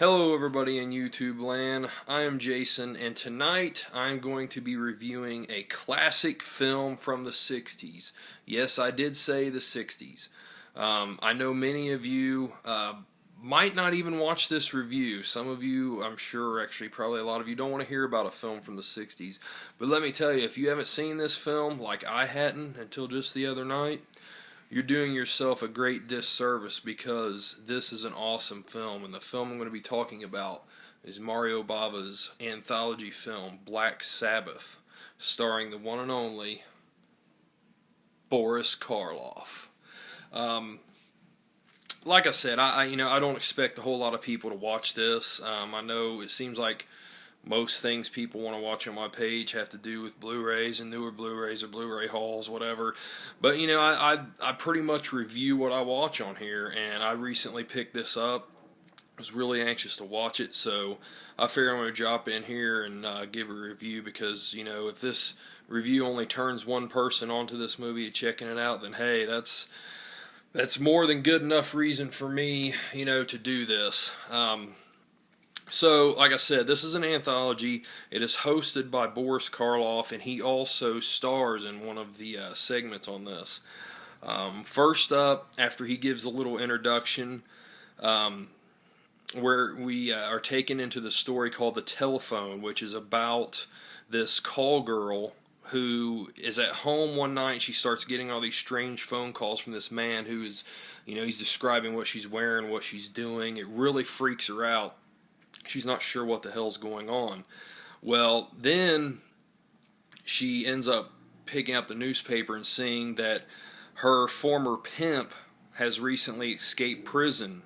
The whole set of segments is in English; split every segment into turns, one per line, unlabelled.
Hello everybody in YouTube land, I am Jason, and tonight I'm going to be reviewing a classic film from the 60s. Yes, I did say the 60s. I know many of you might not even watch this review. Some of you, I'm sure, actually probably a lot of you don't want to hear about a film from the 60s. But let me tell you, if you haven't seen this film, like I hadn't until just the other night, you're doing yourself a great disservice because this is an awesome film, and the film I'm going to be talking about is Mario Bava's anthology film Black Sabbath, starring the one and only Boris Karloff. Like I said, I don't expect a whole lot of people to watch this. I know it seems like most things people want to watch on my page have to do with Blu-rays and newer Blu-rays or Blu-ray hauls, whatever. But, I pretty much review what I watch on here, and I recently picked this up. I was really anxious to watch it, so I figured I'm going to drop in here and give a review because, if this review only turns one person onto this movie and checking it out, then hey, that's more than good enough reason for me, to do this. So, like I said, this is an anthology. It is hosted by Boris Karloff, and he also stars in one of the segments on this. First up, after he gives a little introduction, where we are taken into the story called The Telephone, which is about this call girl who is at home one night and she starts getting all these strange phone calls from this man who is, he's describing what she's wearing, what she's doing. It really freaks her out. She's not sure what the hell's going on. Well, then she ends up picking up the newspaper and seeing that her former pimp has recently escaped prison.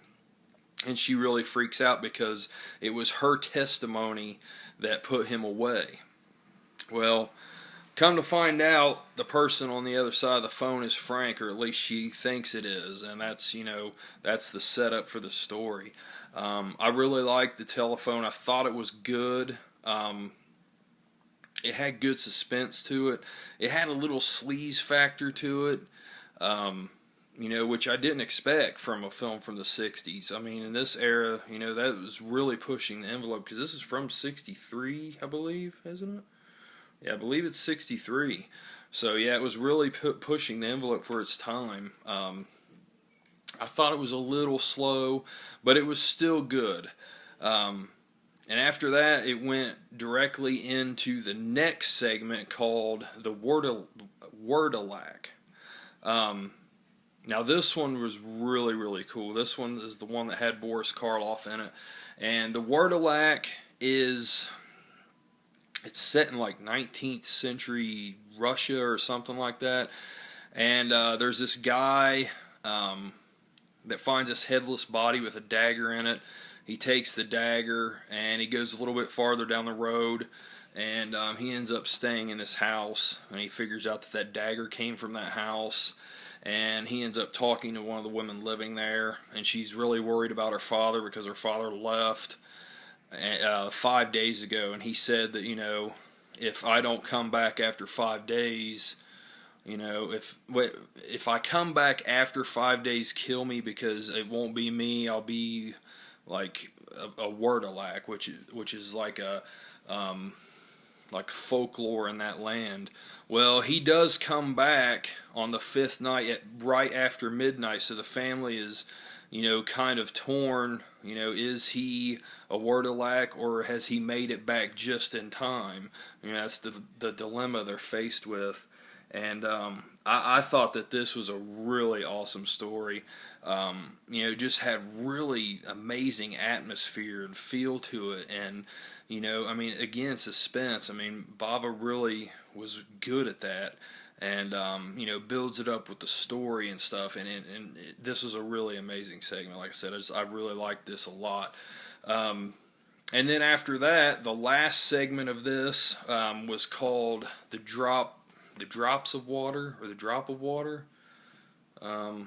And she really freaks out because it was her testimony that put him away. Well, come to find out, the person on the other side of the phone is Frank, or at least she thinks it is, and that's the setup for the story. I really liked The Telephone. I thought it was good. It had good suspense to it. It had a little sleaze factor to it, which I didn't expect from a film from the 60s. I mean, in this era, that was really pushing the envelope, because this is from 63, I believe, isn't it? Yeah, I believe it's 63. So, yeah, it was really pushing the envelope for its time. I thought it was a little slow, but it was still good. And after that, it went directly into the next segment called the Wurdulak. Now, this one was really, really cool. This one is the one that had Boris Karloff in it. And the Wurdulak it's set in like 19th century Russia or something like that. And there's this guy that finds this headless body with a dagger in it. He takes the dagger and he goes a little bit farther down the road, and he ends up staying in this house, and he figures out that dagger came from that house, and he ends up talking to one of the women living there, and she's really worried about her father because her father left 5 days ago, and he said that, if I don't come back after 5 days, if I come back after 5 days, kill me, because it won't be me. I'll be like a Wurdulak, which is like like folklore in that land. Well, he does come back on the fifth night right after midnight, so the family is, kind of torn. Is he a Wurdulak, or has he made it back just in time? That's the dilemma they're faced with. And I thought that this was a really awesome story. Just had really amazing atmosphere and feel to it. And, again, suspense. Bava really was good at that. And, builds it up with the story and stuff. And this was a really amazing segment. Like I said, I really liked this a lot. And then after that, the last segment of this was called The Drops of Water, or The Drop of Water. I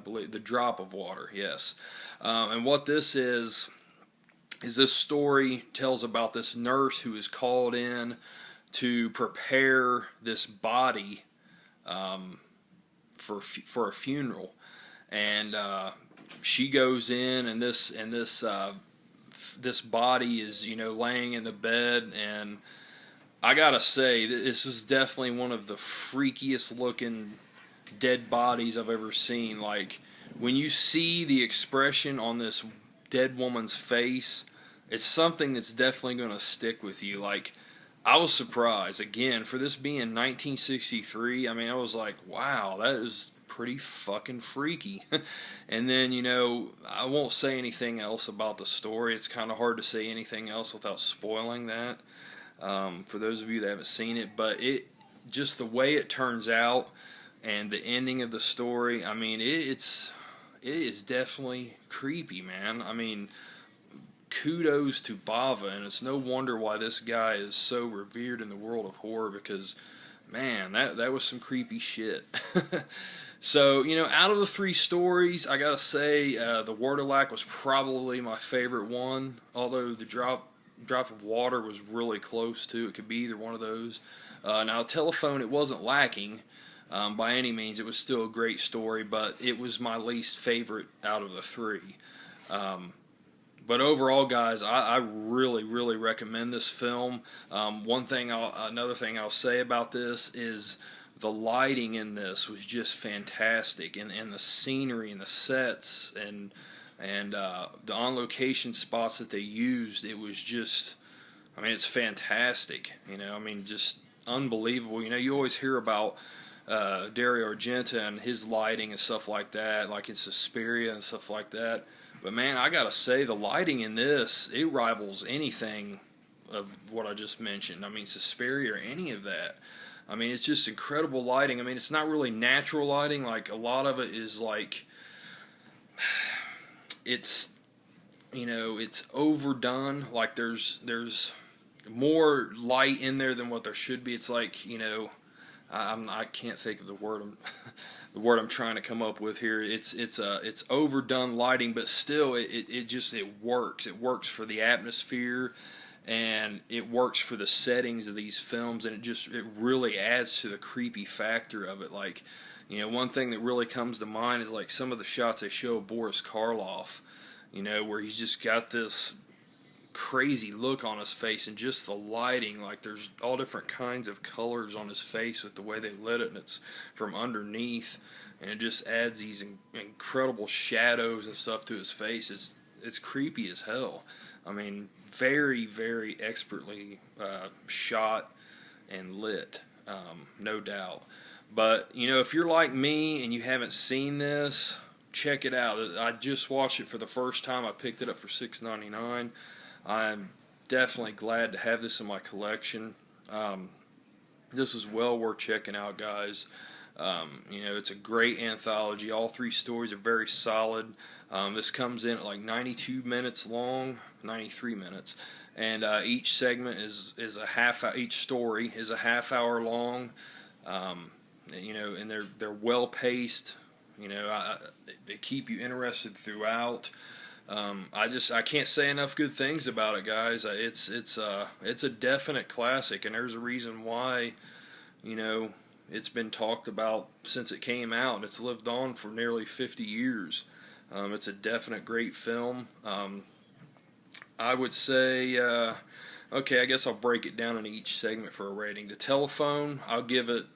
believe The Drop of Water, yes. And what this is this story tells about this nurse who is called in to prepare this body for a funeral. And she goes in, and this this body is, laying in the bed, and I gotta say, this is definitely one of the freakiest looking dead bodies I've ever seen. Like, when you see the expression on this dead woman's face, it's something that's definitely going to stick with you. Like, I was surprised, again, for this being 1963. I mean, I was like, wow, that is pretty fucking freaky. And then, I won't say anything else about the story. It's kind of hard to say anything else without spoiling that, for those of you that haven't seen it. But just the way it turns out and the ending of the story, I mean, it is definitely creepy, man. I mean, kudos to Bava, and it's no wonder why this guy is so revered in the world of horror, because, man, that was some creepy shit. So, out of the 3 stories, I gotta say, the Wurdulak was probably my favorite one, although the drop of water was really close to. It could be either one of those. Now, the telephone, it wasn't lacking by any means. It was still a great story, but it was my least favorite out of the 3. But overall, guys, I really, really recommend this film. Another thing I'll say about this is the lighting in this was just fantastic, and the scenery and the sets and the on-location spots that they used. It was just, I mean, it's fantastic. I mean, just unbelievable. You always hear about Dario Argento and his lighting and stuff like that, like in Suspiria and stuff like that. But man, I gotta say, the lighting in this, it rivals anything of what I just mentioned. I mean, Suspiria or any of that. I mean, it's just incredible lighting. I mean, it's not really natural lighting. Like, a lot of it is like, it's overdone. Like, there's more light in there than what there should be. It's like, I can't think of the word I'm trying to come up with here. It's overdone lighting, but still it works. It works for the atmosphere, and it works for the settings of these films, and it really adds to the creepy factor of it. Like, one thing that really comes to mind is like some of the shots they show of Boris Karloff, where he's just got this crazy look on his face, and just the lighting, like there's all different kinds of colors on his face with the way they lit it, and it's from underneath, and it just adds these incredible shadows and stuff to his face. It's creepy as hell. I mean, very, very expertly shot and lit, no doubt. But if you're like me and you haven't seen this, check it out. I just watched it for the first time. I picked it up for $6.99. I'm definitely glad to have this in my collection. This is well worth checking out, guys. It's a great anthology. All 3 stories are very solid. This comes in at like 92 minutes long, 93 minutes, and each segment is a half. Each story is a half hour long. And they're well paced. They keep you interested throughout. I can't say enough good things about it, guys. It's a definite classic, and there's a reason why, it's been talked about since it came out. It's lived on for nearly 50 years. It's a definite great film. I would say, okay, I guess I'll break it down into each segment for a rating. The telephone, I'll give it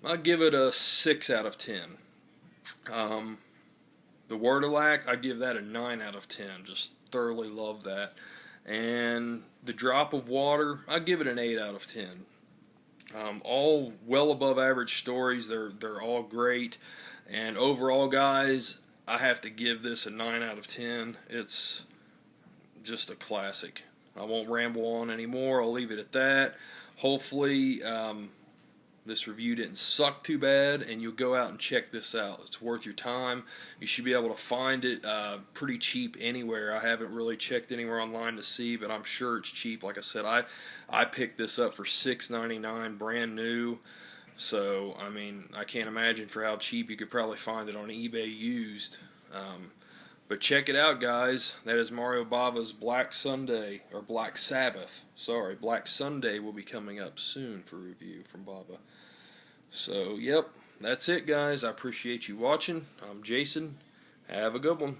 a 6 out of 10. The Wurdulak, I give that a 9 out of 10. Just thoroughly love that. And the Drop of Water, I give it an 8 out of 10. All well above average stories. They're all great. And overall, guys, I have to give this a 9 out of 10. It's just a classic. I won't ramble on anymore. I'll leave it at that. Hopefully, this review didn't suck too bad, and you'll go out and check this out. It's worth your time. You should be able to find it pretty cheap anywhere. I haven't really checked anywhere online to see, but I'm sure it's cheap. Like I said, I picked this up for $6.99 brand new. So, I mean, I can't imagine for how cheap you could probably find it on eBay used. But check it out, guys. That is Mario Bava's Black Sunday, or Black Sabbath. Sorry, Black Sunday will be coming up soon for review from Bava. So, yep, that's it, guys. I appreciate you watching. I'm Jason. Have a good one.